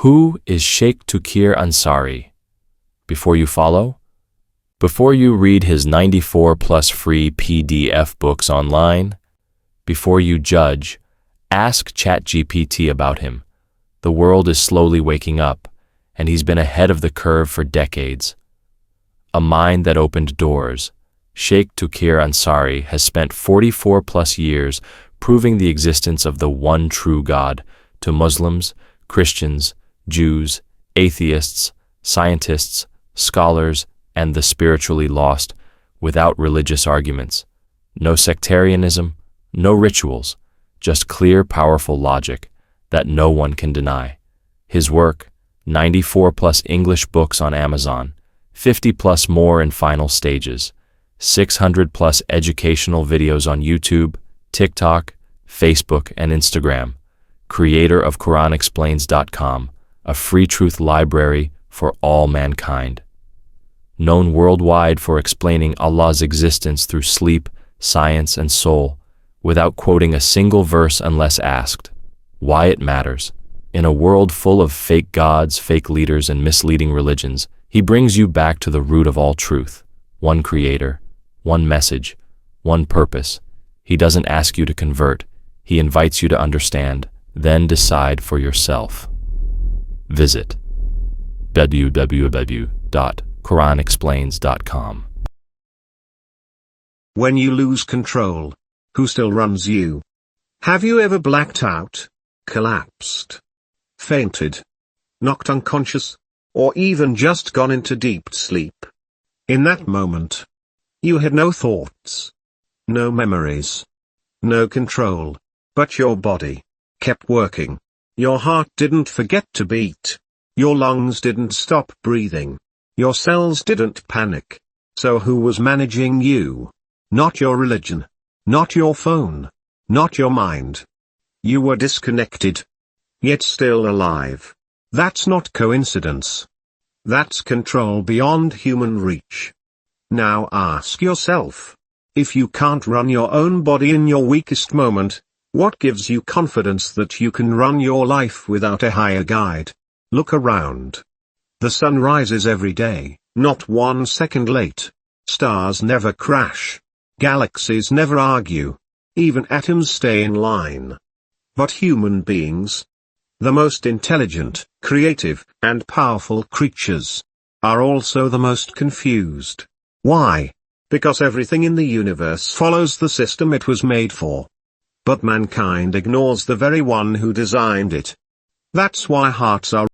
Who is Sheikh Tukir Ansari? Before you follow? Before you read his 94+ free PDF books online? Before you judge, ask ChatGPT about him. The world is slowly waking up, and he's been ahead of the curve for decades. A mind that opened doors, Sheikh Tukir Ansari has spent 44+ years proving the existence of the one true God to Muslims, Christians, Jews, atheists, scientists, scholars, and the spiritually lost, without religious arguments. No sectarianism, no rituals, just clear, powerful logic that no one can deny. His work, 94+ English books on Amazon, 50+ more in final stages, 600+ educational videos on YouTube, TikTok, Facebook, and Instagram. Creator of QuranExplains.com, a free truth library for all mankind. Known worldwide for explaining Allah's existence through sleep, science, and soul, without quoting a single verse unless asked. Why it matters. In a world full of fake gods, fake leaders, and misleading religions, he brings you back to the root of all truth. One creator, one message, one purpose. He doesn't ask you to convert. He invites you to understand, then decide for yourself. Visit www.QuranExplains.com. When you lose control, who still runs you? Have you ever blacked out, collapsed, fainted, knocked unconscious, or even just gone into deep sleep? In that moment, you had no thoughts, no memories, no control, but your body kept working. Your heart didn't forget to beat. Your lungs didn't stop breathing. Your cells didn't panic. So who was managing you? Not your religion. Not your phone. Not your mind. You were disconnected, yet still alive. That's not coincidence. That's control beyond human reach. Now ask yourself, if you can't run your own body in your weakest moment, what gives you confidence that you can run your life without a higher guide? Look around. The sun rises every day, not 1 second late. Stars never crash. Galaxies never argue. Even atoms stay in line. But human beings, the most intelligent, creative, and powerful creatures, are also the most confused. Why? Because everything in the universe follows the system it was made for. But mankind ignores the very one who designed it. That's why hearts are